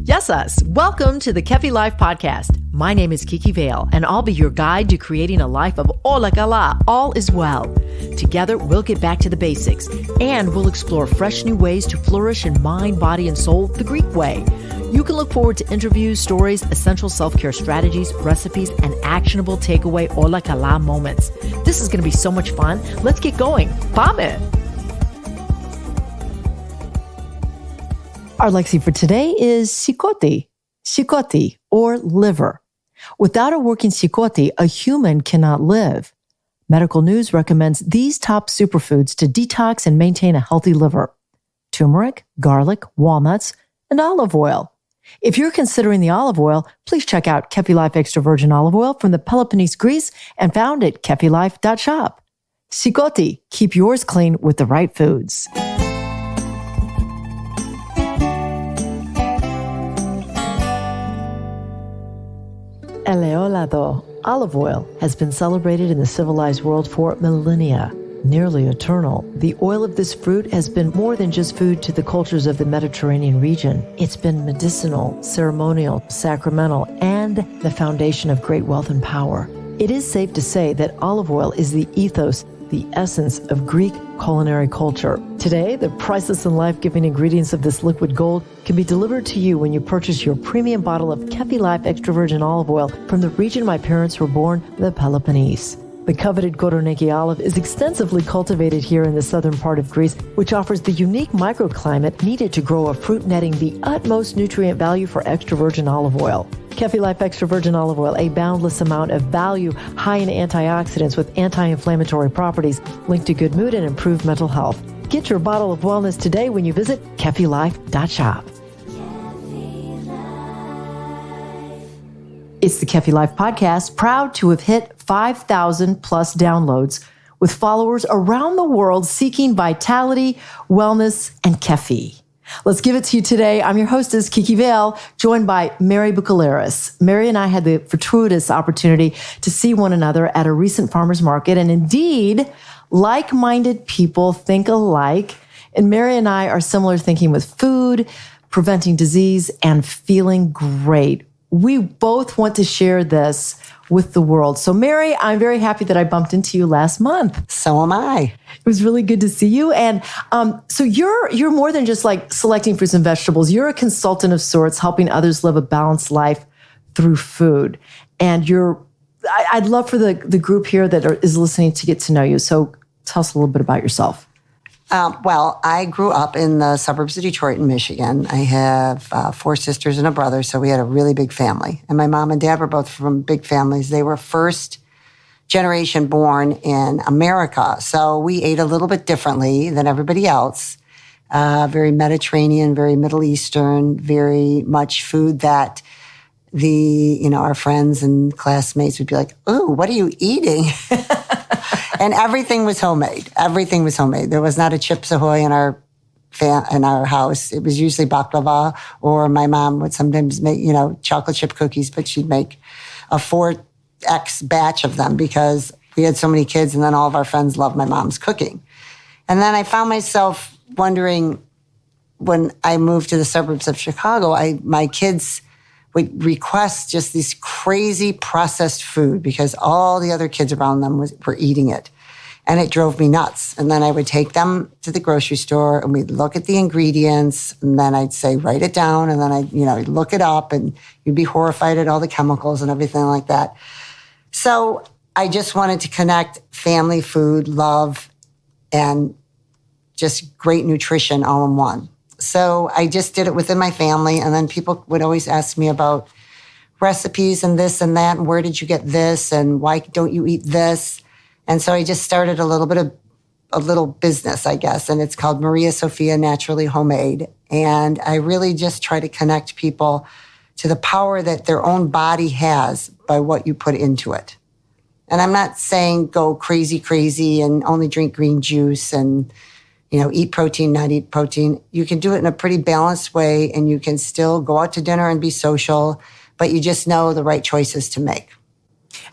Yes, us. Welcome to the Kefi Life Podcast. My name is Kiki Vale, and I'll be your guide to creating a life of Ola Kala, all is well. Together, we'll get back to the basics, and we'll explore fresh new ways to flourish in mind, body, and soul the Greek way. You can look forward to interviews, stories, essential self-care strategies, recipes, and actionable takeaway Ola Kala moments. This is going to be so much fun. Let's get going. Πάμε! Our Lexi for today is Sykoti, or liver. Without a working Sykoti, a human cannot live. Medical News recommends these top superfoods to detox and maintain a healthy liver: turmeric, garlic, walnuts, and olive oil. If you're considering the olive oil, please check out Kefi Life Extra Virgin Olive Oil from the Peloponnese, Greece, and found at kefilife.shop. Sykoti, keep yours clean with the right foods. Eleolado, olive oil, has been celebrated in the civilized world for millennia, nearly eternal. The oil of this fruit has been more than just food to the cultures of the Mediterranean region. It's been medicinal, ceremonial, sacramental, and the foundation of great wealth and power. It is safe to say that olive oil is the ethos, the essence of Greek culinary culture. Today, the priceless and life-giving ingredients of this liquid gold can be delivered to you when you purchase your premium bottle of Kefi Life Extra Virgin Olive Oil from the region my parents were born, the Peloponnese. The coveted Koroneiki olive is extensively cultivated here in the southern part of Greece, which offers the unique microclimate needed to grow a fruit netting the utmost nutrient value for extra virgin olive oil. Kefi Life Extra Virgin Olive Oil, a boundless amount of value, high in antioxidants with anti-inflammatory properties, linked to good mood and improved mental health. Get your bottle of wellness today when you visit kefilife.shop. It's the Kefi Life Podcast, proud to have hit 5,000 plus downloads, with followers around the world seeking vitality, wellness, and Kefi. Let's give it to you today. I'm your hostess, Kiki Vale, joined by Mary Bucheleres. Mary and I had the fortuitous opportunity to see one another at a recent farmer's market, and indeed, like-minded people think alike, and Mary and I are similar thinking with food, preventing disease, and feeling great. We both want to share this with the world. So Mary, I'm very happy that I bumped into you last month. So am I. It was really good to see you. And so you're more than just like selecting fruits and vegetables. You're a consultant of sorts, helping others live a balanced life through food. And I'd love for the group here that is listening to get to know you. So tell us a little bit about yourself. Well, I grew up in the suburbs of Detroit in Michigan. I have 4 sisters and a brother, so we had a really big family. And my mom and dad were both from big families. They were first generation born in America, so we ate a little bit differently than everybody else. Very Mediterranean, very Middle Eastern, very much food that our friends and classmates would be like, "Ooh, what are you eating?" And everything was homemade. Everything was homemade. There was not a Chips Ahoy in our house. It was usually baklava, or my mom would sometimes make, chocolate chip cookies, but she'd make a 4X batch of them because we had so many kids, and then all of our friends loved my mom's cooking. And then I found myself wondering, when I moved to the suburbs of Chicago, my kids would request just this crazy processed food because all the other kids around them were eating it. And it drove me nuts. And then I would take them to the grocery store and we'd look at the ingredients, and then I'd say, write it down. And then I'd look it up, and you'd be horrified at all the chemicals and everything like that. So I just wanted to connect family food, love, and just great nutrition all in one. So I just did it within my family, and then people would always ask me about recipes and this and that, and where did you get this, and why don't you eat this? And so I just started a little business, I guess, and it's called Maria Sofia Naturally Homemade. And I really just try to connect people to the power that their own body has by what you put into it. And I'm not saying go crazy and only drink green juice and eat protein, not eat protein. You can do it in a pretty balanced way, and you can still go out to dinner and be social, but you just know the right choices to make.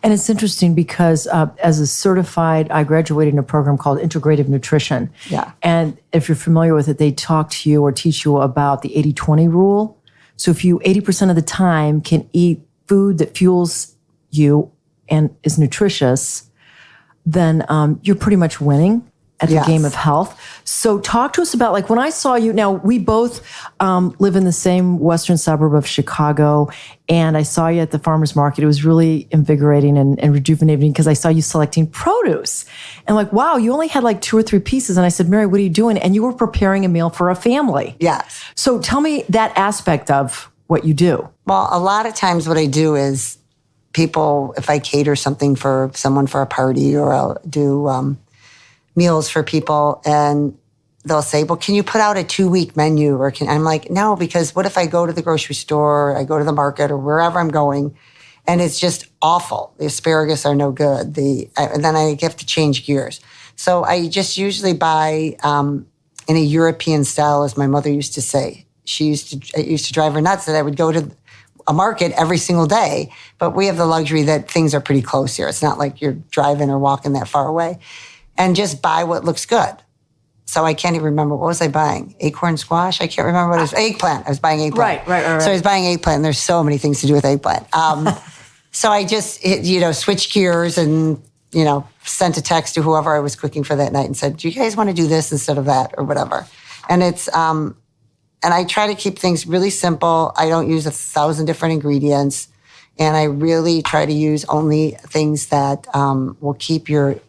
And it's interesting because as a certified, I graduated in a program called Integrative Nutrition. Yeah. And if you're familiar with it, they talk to you or teach you about the 80-20 rule. So if you 80% of the time can eat food that fuels you and is nutritious, then you're pretty much winning at the game of health. So talk to us about, like, when I saw you, now we both live in the same western suburb of Chicago, and I saw you at the farmer's market. It was really invigorating and rejuvenating because I saw you selecting produce. And like, wow, you only had like 2 or 3 pieces. And I said, Mary, what are you doing? And you were preparing a meal for a family. Yes. So tell me that aspect of what you do. Well, a lot of times what I do is people, if I cater something for someone for a party, or I'll do meals for people, and they'll say, well, can you put out a 2-week menu? Or I'm like, no, because what if I go to the grocery store, or I go to the market, or wherever I'm going, and it's just awful. The asparagus are no good. And then I have to change gears. So I just usually buy in a European style, as my mother used to say. It used to drive her nuts that I would go to a market every single day, but we have the luxury that things are pretty close here. It's not like you're driving or walking that far away. And just buy what looks good. So I can't even remember, what was I buying? Acorn squash? I can't remember what it was. Eggplant. I was buying eggplant. Right. So I was buying eggplant, and there's so many things to do with eggplant. So I just, switched gears and, sent a text to whoever I was cooking for that night and said, do you guys want to do this instead of that, or whatever? And it's, and I try to keep things really simple. I don't use 1,000 different ingredients. And I really try to use only things that will keep the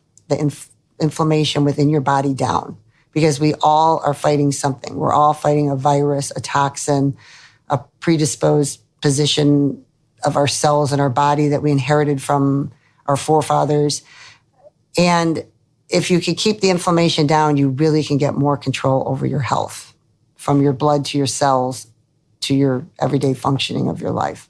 inflammation within your body down, because we all are fighting something. We're all fighting a virus, a toxin, a predisposed position of our cells in our body that we inherited from our forefathers. And if you can keep the inflammation down, you really can get more control over your health, from your blood to your cells to your everyday functioning of your life.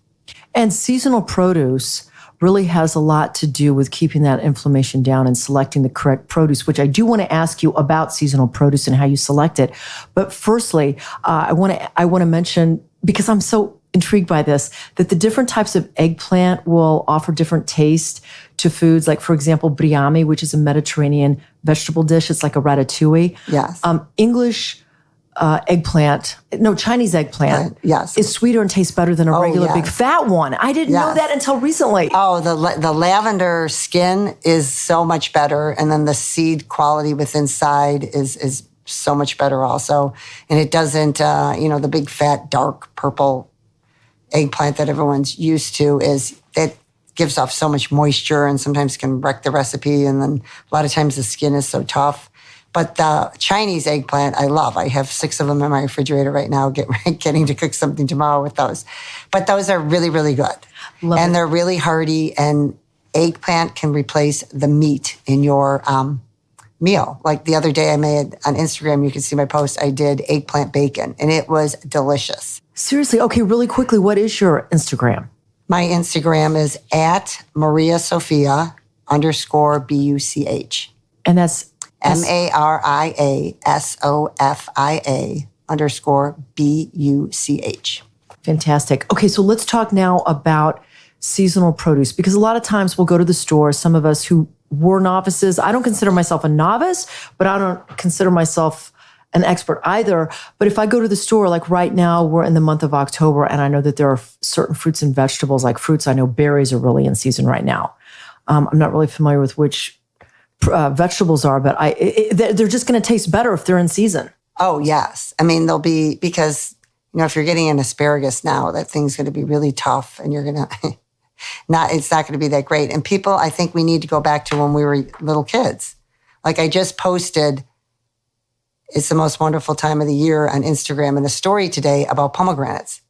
And seasonal produce really has a lot to do with keeping that inflammation down and selecting the correct produce, which I do want to ask you about seasonal produce and how you select it. But firstly, I want to mention, because I'm so intrigued by this, that the different types of eggplant will offer different taste to foods. Like, for example, biryani, which is a Mediterranean vegetable dish. It's like a ratatouille. Yes. Chinese eggplant yes, is sweeter and tastes better than a regular big fat one. I didn't know that until recently. Oh, the lavender skin is so much better. And then the seed quality within inside is so much better also. And it doesn't, the big fat dark purple eggplant that everyone's used to, it gives off so much moisture and sometimes can wreck the recipe. And then a lot of times the skin is so tough. But the Chinese eggplant, I love. I have 6 of them in my refrigerator right now, getting to cook something tomorrow with those. But those are really, really good. They're really hearty, and eggplant can replace the meat in your meal. Like the other day I made on Instagram, you can see my post, I did eggplant bacon, and it was delicious. Seriously? Okay, really quickly, what is your Instagram? My Instagram is @MariaSofia _BUCH. And that's MariaSofia _BUCH. Fantastic. Okay, so let's talk now about seasonal produce, because a lot of times we'll go to the store, some of us who were novices. I don't consider myself a novice, but I don't consider myself an expert either. But if I go to the store, like right now, we're in the month of October, and I know that there are certain fruits and vegetables, like fruits. I know berries are really in season right now. I'm not really familiar with which vegetables are, but they're just going to taste better if they're in season. Oh, yes. I mean, they'll be, because, if you're getting an asparagus now, that thing's going to be really tough, and you're going to, it's not going to be that great. And people, I think we need to go back to when we were little kids. Like I just posted, it's the most wonderful time of the year on Instagram, and a story today about pomegranates.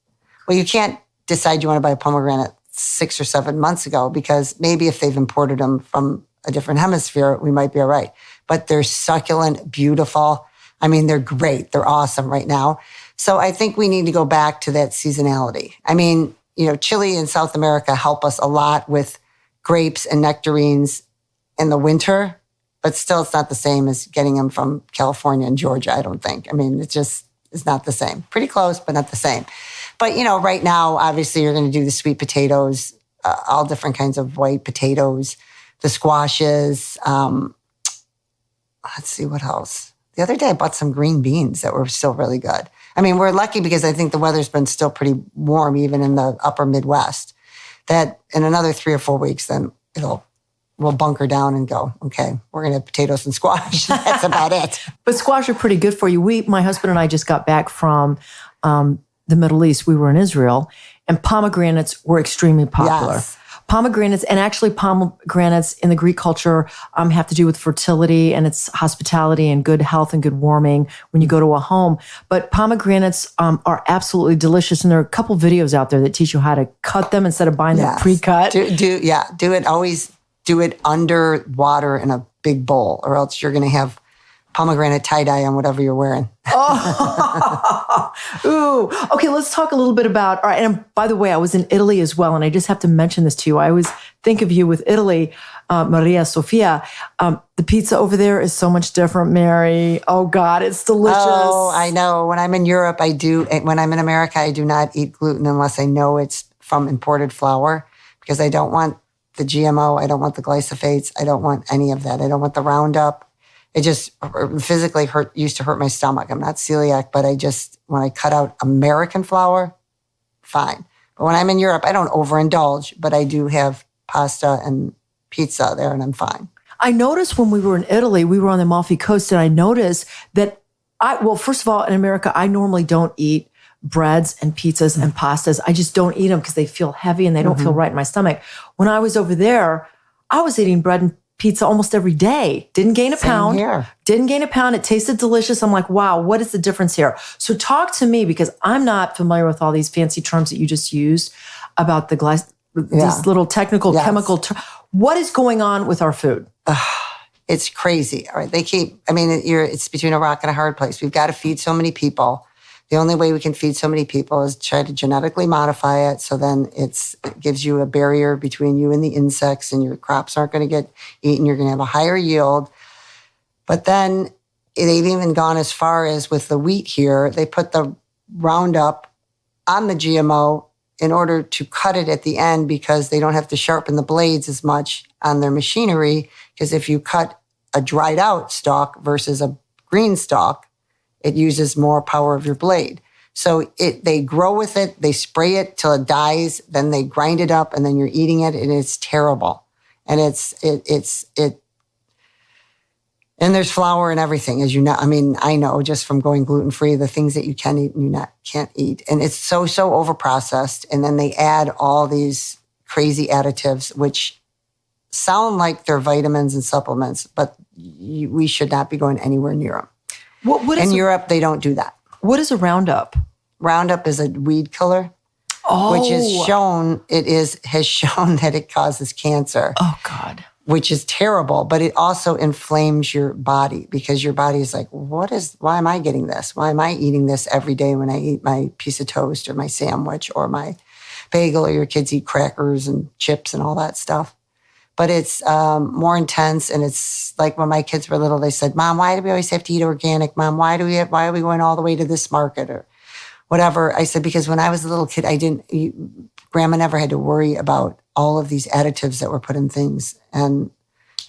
Well, you can't decide you want to buy a pomegranate 6 or 7 months ago, because maybe if they've imported them from a different hemisphere, we might be all right. But they're succulent, beautiful. I mean, they're great. They're awesome right now. So I think we need to go back to that seasonality. I mean, Chile and South America help us a lot with grapes and nectarines in the winter, but still it's not the same as getting them from California and Georgia, I don't think. I mean, it's not the same. Pretty close, but not the same. But, right now, obviously, you're going to do the sweet potatoes, all different kinds of white potatoes, the squashes. Let's see what else. The other day I bought some green beans that were still really good. I mean, we're lucky because I think the weather's been still pretty warm, even in the upper Midwest, that in another 3 or 4 weeks, then we'll bunker down and go, okay, we're going to have potatoes and squash. That's about it. But squash are pretty good for you. My husband and I just got back from the Middle East. We were in Israel, and pomegranates were extremely popular. Yes. Pomegranates, and actually pomegranates in the Greek culture have to do with fertility, and it's hospitality and good health and good warming when you go to a home. But pomegranates are absolutely delicious, and there are a couple videos out there that teach you how to cut them instead of buying them pre-cut. Do it. Always do it under water in a big bowl, or else you're going to have pomegranate tie-dye on whatever you're wearing. Ooh. Okay, let's talk a little bit about, all right, and by the way, I was in Italy as well, and I just have to mention this to you. I always think of you with Italy, Maria Sofia. The pizza over there is so much different, Mary. Oh, God, it's delicious. Oh, I know. When I'm in Europe, I do. When I'm in America, I do not eat gluten unless I know it's from imported flour, because I don't want the GMO. I don't want the glyphosates. I don't want any of that. I don't want the Roundup. It just physically used to hurt my stomach. I'm not celiac, but when I cut out American flour, fine. But when I'm in Europe, I don't overindulge, but I do have pasta and pizza there, and I'm fine. I noticed when we were in Italy, we were on the Amalfi Coast, and I noticed that first of all, in America, I normally don't eat breads and pizzas and pastas. I just don't eat them because they feel heavy and they don't feel right in my stomach. When I was over there, I was eating bread and pizza almost every day. Didn't gain a pound. Didn't gain a pound. It tasted delicious. I'm like, wow, what is the difference here? So talk to me, because I'm not familiar with all these fancy terms that you just used about these little technical chemical terms. What is going on with our food? It's crazy. All right. It's between a rock and a hard place. We've got to feed so many people. The only way we can feed so many people is try to genetically modify it. So then it gives you a barrier between you and the insects, and your crops aren't going to get eaten. You're going to have a higher yield. But then they've even gone as far as with the wheat here, they put the Roundup on the GMO in order to cut it at the end, because they don't have to sharpen the blades as much on their machinery. Because if you cut a dried out stalk versus a green stalk, it uses more power of your blade. So they grow with it, they spray it till it dies, then they grind it up, and then you're eating it, and it's terrible. And and there's flour and everything, as you know. I mean, I know just from going gluten-free, the things that you can eat and you can't eat. And it's so overprocessed. And then they add all these crazy additives, which sound like they're vitamins and supplements, but we should not be going anywhere near them. In Europe, they don't do that. What is a Roundup? Roundup is a weed killer, which has shown that it causes cancer. Oh, God. Which is terrible, but it also inflames your body, because your body is like, why am I getting this? Why am I eating this every day when I eat my piece of toast or my sandwich or my bagel, or your kids eat crackers and chips and all that stuff? But it's more intense, and it's like when my kids were little, they said, "Mom, why do we always have to eat organic? Mom, why are we going all the way to this market or whatever?" I said, because when I was a little kid, Grandma never had to worry about all of these additives that were put in things. And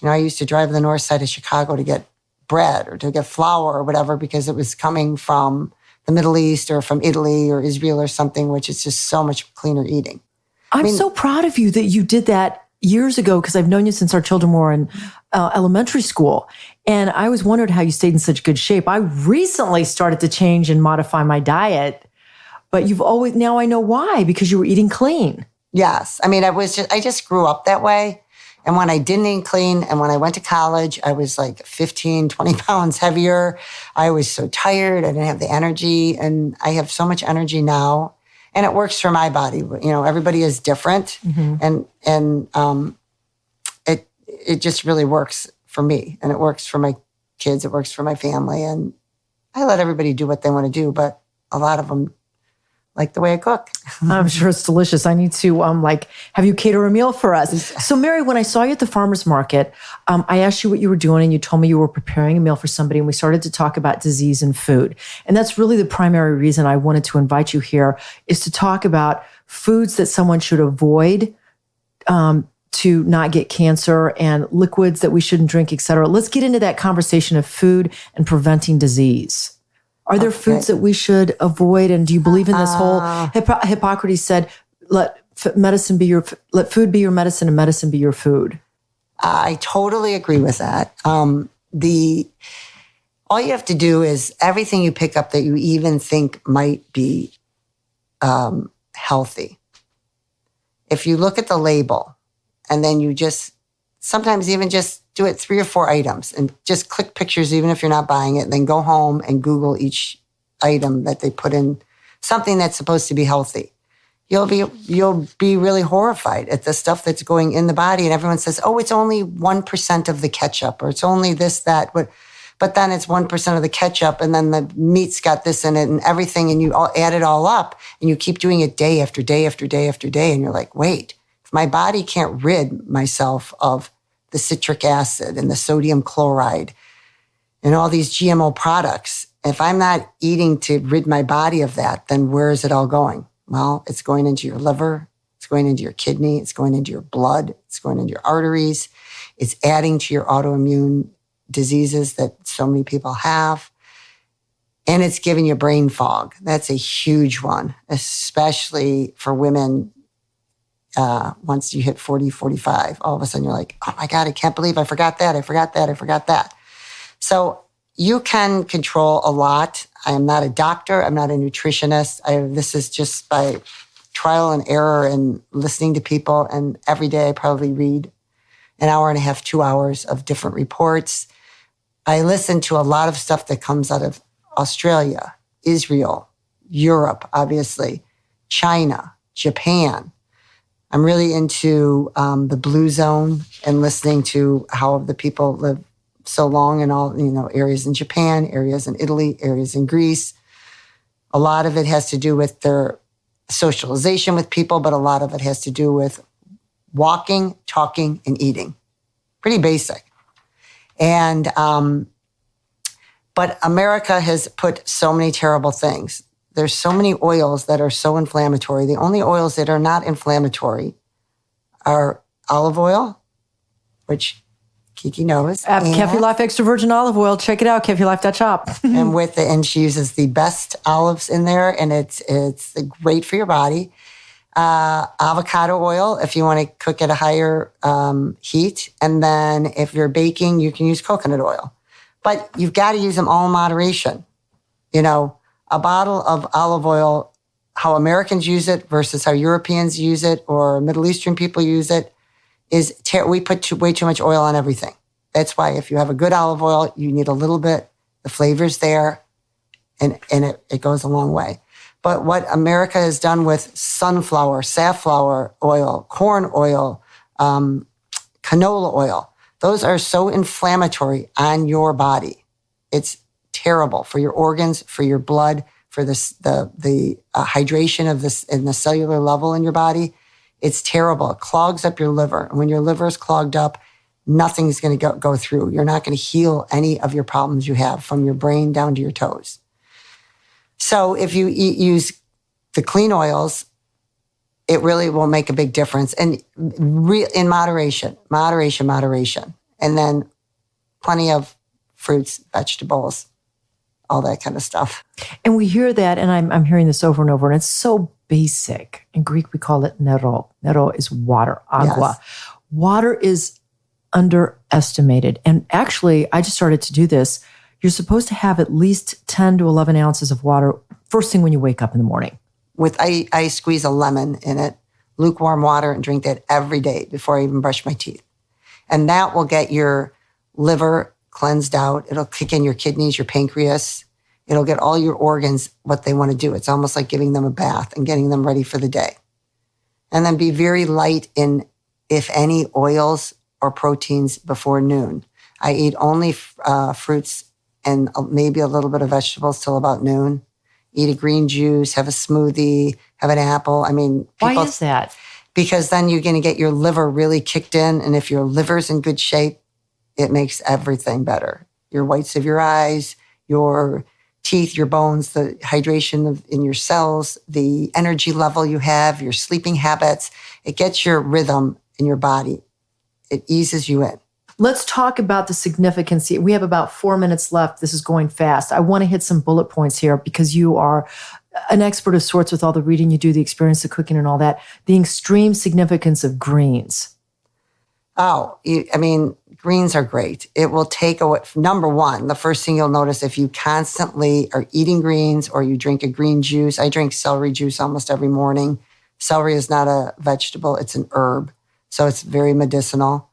I used to drive the north side of Chicago to get bread or to get flour or whatever, because it was coming from the Middle East or from Italy or Israel or something, which is just so much cleaner eating. I'm so proud of you that you did that years ago, because I've known you since our children were in elementary school. And I always wondered how you stayed in such good shape. I recently started to change and modify my diet, but now I know why, because you were eating clean. Yes. I mean, I just grew up that way. And when I didn't eat clean, and when I went to college, I was like 15, 20 pounds heavier. I was so tired. I didn't have the energy, and I have so much energy now. And it works for my body. Everybody is different. Mm-hmm. And it just really works for me. And it works for my kids. It works for my family. And I let everybody do what they want to do, but a lot of them like the way I cook. I'm sure it's delicious. I need to have you cater a meal for us. So Mary, when I saw you at the farmer's market, I asked you what you were doing, and you told me you were preparing a meal for somebody, and we started to talk about disease and food. And that's really the primary reason I wanted to invite you here, is to talk about foods that someone should avoid to not get cancer, and liquids that we shouldn't drink, et cetera. Let's get into that conversation of food and preventing disease. Are there foods that we should avoid? And do you believe in this whole Hippocrates said, let food be your medicine and medicine be your food? I totally agree with that. All you have to do is everything you pick up that you even think might be healthy. If you look at the label and then you sometimes even just do it 3 or 4 items and just click pictures, even if you're not buying it, and then go home and Google each item that they put in something that's supposed to be healthy. You'll be really horrified at the stuff that's going in the body. And everyone says, oh, it's only 1% of the ketchup, or it's only this, that, but then it's 1% of the ketchup, and then the meat's got this in it and everything, and you all add it all up, and you keep doing it day after day after day after day, and you're like, wait, if my body can't rid myself of the citric acid and the sodium chloride and all these GMO products, if I'm not eating to rid my body of that, then where is it all going? Well, it's going into your liver, it's going into your kidney, it's going into your blood, it's going into your arteries, it's adding to your autoimmune diseases that so many people have. And it's giving you brain fog. That's a huge one, especially for women. Once you hit 40, 45, all of a sudden you're like, oh my God, I can't believe I forgot that. So you can control a lot. I am not a doctor. I'm not a nutritionist. This is just by trial and error and listening to people. And every day I probably read an hour and a half, 2 hours of different reports. I listen to a lot of stuff that comes out of Australia, Israel, Europe, obviously, China, Japan. I'm really into the blue zone and listening to how the people live so long in all, areas in Japan, areas in Italy, areas in Greece. A lot of it has to do with their socialization with people, but a lot of it has to do with walking, talking, and eating. Pretty basic. And, but America has put so many terrible things. There's so many oils that are so inflammatory. The only oils that are not inflammatory are olive oil, which Kiki knows. Cafe Life Extra Virgin Olive Oil. Check it out, cafelife.shop. and she uses the best olives in there, and it's great for your body. Avocado oil, if you want to cook at a higher heat. And then if you're baking, you can use coconut oil. But you've got to use them all in moderation. A bottle of olive oil, how Americans use it versus how Europeans use it or Middle Eastern people use it, we put way too much oil on everything. That's why if you have a good olive oil, you need a little bit. The flavor's there, and it goes a long way. But what America has done with sunflower, safflower oil, corn oil, canola oil, those are so inflammatory on your body. It's terrible for your organs, for your blood, for the hydration of this in the cellular level in your body. It's terrible. It clogs up your liver. And when your liver is clogged up, nothing's going to go through. You're not going to heal any of your problems you have from your brain down to your toes. So if you use the clean oils, it really will make a big difference. And in moderation. And then plenty of fruits, vegetables, all that kind of stuff. And we hear that, and I'm hearing this over and over, and it's so basic. In Greek, we call it nero. Nero is water, agua. Yes. Water is underestimated. And actually, I just started to do this. You're supposed to have at least 10 to 11 ounces of water first thing when you wake up in the morning. I squeeze a lemon in it, lukewarm water, and drink that every day before I even brush my teeth. And that will get your liver cleansed out. It'll kick in your kidneys, your pancreas. It'll get all your organs what they want to do. It's almost like giving them a bath and getting them ready for the day. And then be very light in, if any, oils or proteins before noon. I eat only fruits and maybe a little bit of vegetables till about noon. Eat a green juice, have a smoothie, have an apple. Why is that? Because then you're going to get your liver really kicked in. And if your liver's in good shape, it makes everything better. Your whites of your eyes, your teeth, your bones, the hydration in your cells, the energy level you have, your sleeping habits. It gets your rhythm in your body. It eases you in. Let's talk about the significance. We have about 4 minutes left. This is going fast. I want to hit some bullet points here because you are an expert of sorts with all the reading you do, the experience of cooking and all that. The extreme significance of greens. Greens are great. It will take away, number one, the first thing you'll notice if you constantly are eating greens or you drink a green juice. I drink celery juice almost every morning. Celery is not a vegetable, it's an herb. So it's very medicinal.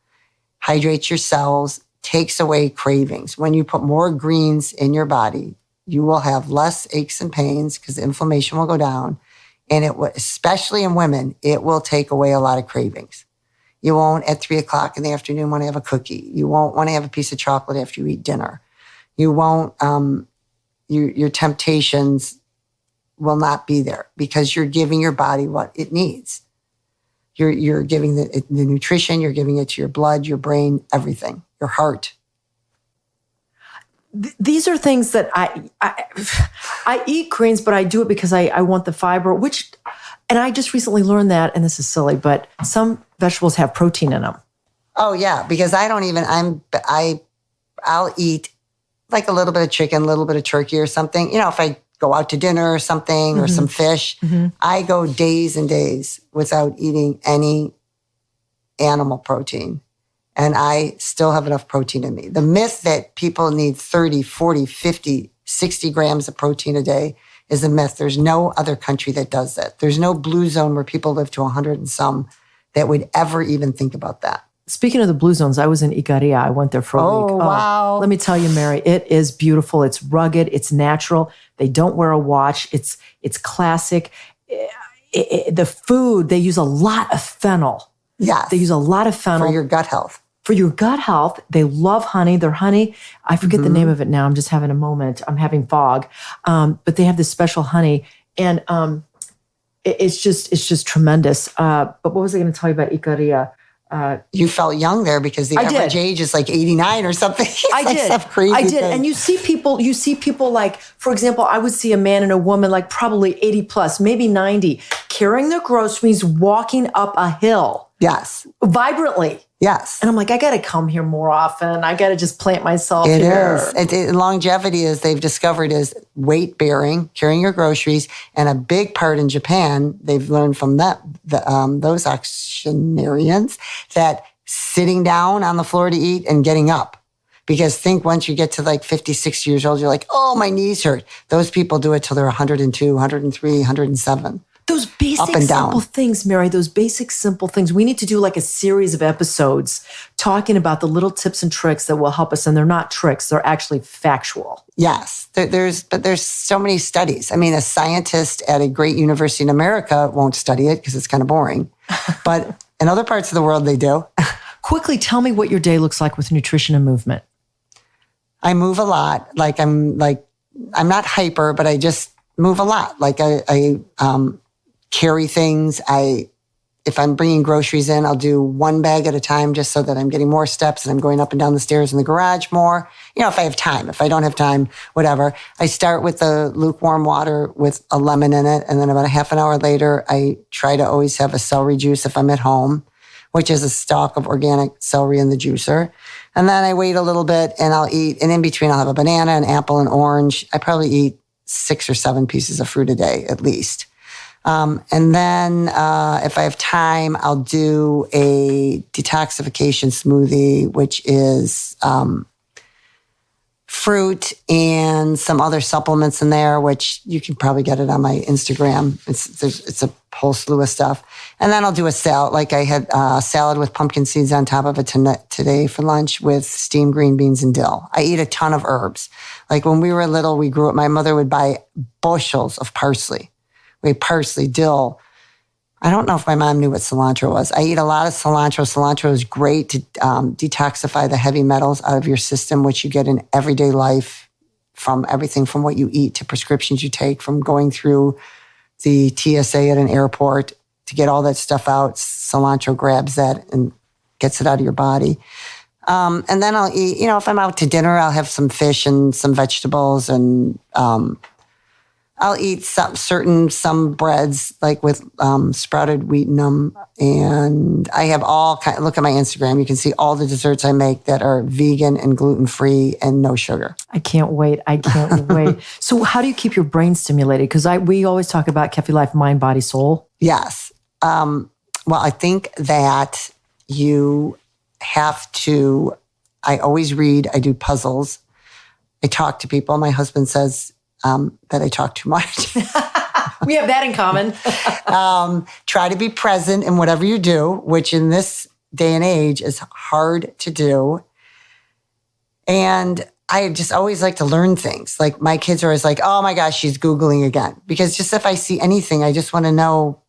Hydrates your cells, takes away cravings. When you put more greens in your body, you will have less aches and pains because the inflammation will go down. And it will, especially in women, it will take away a lot of cravings. You won't at 3:00 in the afternoon want to have a cookie. You won't want to have a piece of chocolate after you eat dinner. You won't, your temptations will not be there because you're giving your body what it needs. You're giving the nutrition, you're giving it to your blood, your brain, everything, your heart. These are things that I eat greens, but I do it because I want the fiber, and I just recently learned that, and this is silly, but some vegetables have protein in them. Oh yeah, because I'll eat like a little bit of chicken, a little bit of turkey or something. If I go out to dinner or something or some fish, I go days and days without eating any animal protein. And I still have enough protein in me. The myth that people need 30, 40, 50, 60 grams of protein a day is a myth. There's no other country that does that. There's no blue zone where people live to 100 and some that would ever even think about that. Speaking of the blue zones, I was in Ikaria. I went there for a week. Oh, wow. Let me tell you, Mary, it is beautiful. It's rugged. It's natural. They don't wear a watch. It's classic. The food, they use a lot of fennel. Yes. They use a lot of fennel. For your gut health. For your gut health. They love honey. Their honey, I forget the name of it now. I'm just having a moment. I'm having fog. But they have this special honey. And it's just tremendous. But what was I going to tell you about Ikaria? You felt young there because the average age is like 89 or something. I did. Some crazy I did. thing. And you see people like, for example, I would see a man and a woman like probably 80 plus, maybe 90, carrying their groceries, walking up a hill. Yes. Vibrantly. Yes. And I'm like, I got to come here more often. I got to just plant myself here. It is. Longevity, as they've discovered, is weight bearing, carrying your groceries. And a big part in Japan, they've learned from those octogenarians, that sitting down on the floor to eat and getting up. Because think once you get to like 50, 60 years old, you're like, oh, my knees hurt. Those people do it till they're 102, 103, 107. Those basic, simple things, Mary, those basic, simple things. We need to do like a series of episodes talking about the little tips and tricks that will help us. And they're not tricks. They're actually factual. Yes. There's so many studies. I mean, a scientist at a great university in America won't study it because it's kind of boring. But in other parts of the world, they do. Quickly, tell me what your day looks like with nutrition and movement. I move a lot. I'm not hyper, but I just move a lot. I carry things. If I'm bringing groceries in, I'll do one bag at a time just so that I'm getting more steps and I'm going up and down the stairs in the garage more. If I have time. If I don't have time, whatever. I start with the lukewarm water with a lemon in it. And then about a half an hour later, I try to always have a celery juice if I'm at home, which is a stalk of organic celery in the juicer. And then I wait a little bit and I'll eat. And in between, I'll have a banana, an apple, an orange. I probably eat 6 or 7 pieces of fruit a day at least. And then if I have time, I'll do a detoxification smoothie, which is fruit and some other supplements in there, which you can probably get it on my Instagram. It's a whole slew of stuff. And then I'll do a salad. Like I had a salad with pumpkin seeds on top of it today for lunch with steamed green beans and dill. I eat a ton of herbs. Like when we were little, we grew up, my mother would buy bushels of parsley. We had parsley, dill. I don't know if my mom knew what cilantro was. I eat a lot of cilantro. Cilantro is great to detoxify the heavy metals out of your system, which you get in everyday life from everything from what you eat to prescriptions you take, from going through the TSA at an airport to get all that stuff out. Cilantro grabs that and gets it out of your body. And then I'll eat, if I'm out to dinner, I'll have some fish and some vegetables and I'll eat some breads like with sprouted wheat in them. And I have look at my Instagram. You can see all the desserts I make that are vegan and gluten-free and no sugar. I can't wait. So how do you keep your brain stimulated? Because we always talk about Kefi Life, mind, body, soul. Yes. Well, I think that you have to, I always read, I do puzzles. I talk to people. My husband says that I talk too much. We have that in common. Try to be present in whatever you do, which in this day and age is hard to do. And I just always like to learn things. Like my kids are always like, oh my gosh, she's Googling again. Because just if I see anything, I just want to know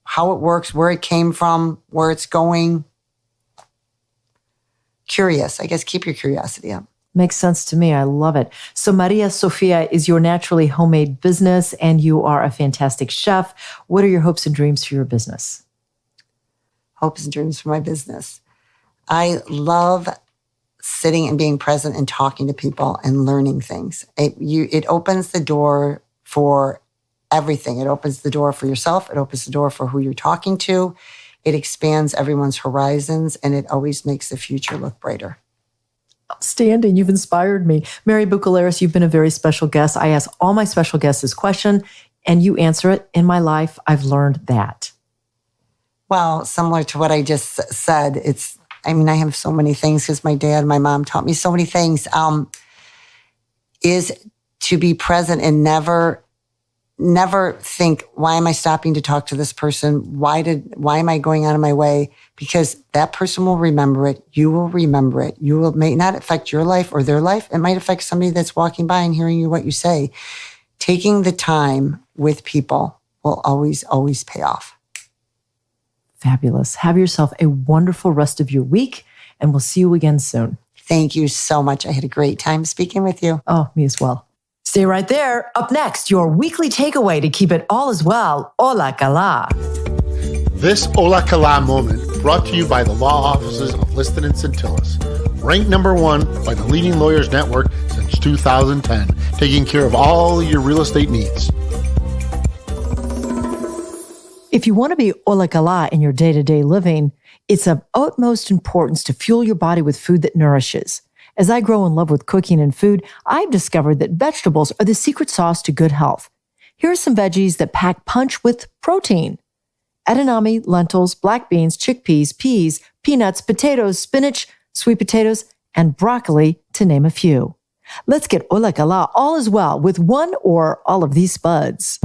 how it works, where it came from, where it's going. Curious. I guess keep your curiosity up. Makes sense to me. I love it. So Maria Sofia is your naturally homemade business, and you are a fantastic chef. What are your hopes and dreams for your business? Hopes and dreams for my business. I love sitting and being present and talking to people and learning things. It opens the door for everything. It opens the door for yourself. It opens the door for who you're talking to. It expands everyone's horizons, and it always makes the future look brighter. Outstanding. You've inspired me. Mary Bucheleres, you've been a very special guest. I ask all my special guests this question, and you answer it. In my life, I've learned that. Well, similar to what I just said, I have so many things because my dad and my mom taught me so many things, is to be present and never think, why am I stopping to talk to this person? Why am I going out of my way? Because that person will remember it. You will remember it. May not affect your life or their life. It might affect somebody that's walking by and hearing what you say. Taking the time with people will always, always pay off. Fabulous. Have yourself a wonderful rest of your week, and we'll see you again soon. Thank you so much. I had a great time speaking with you. Oh, me as well. Stay right there. Up next, your weekly takeaway to keep it all as well. Hola Kala. This Hola Kala moment brought to you by the law offices of Liston and Centillus. Ranked number 1 by the leading lawyers network since 2010, taking care of all your real estate needs. If you want to be Hola Kala in your day-to-day living, it's of utmost importance to fuel your body with food that nourishes. As I grow in love with cooking and food, I've discovered that vegetables are the secret sauce to good health. Here are some veggies that pack punch with protein: edamame, lentils, black beans, chickpeas, peas, peanuts, potatoes, spinach, sweet potatoes, and broccoli, to name a few. Let's get Hola Kala all as well with one or all of these spuds.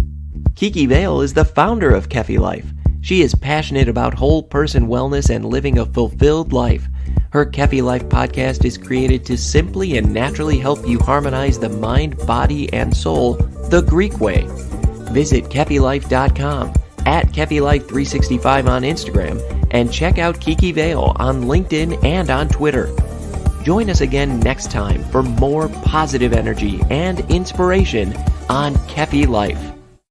Kiki Vale is the founder of Kefi Life. She is passionate about whole person wellness and living a fulfilled life. Her Kefi Life podcast is created to simply and naturally help you harmonize the mind, body, and soul the Greek way. Visit KefiLife.com, at KefiLife365 on Instagram, and check out Kiki Vale on LinkedIn and on Twitter. Join us again next time for more positive energy and inspiration on Kefi Life.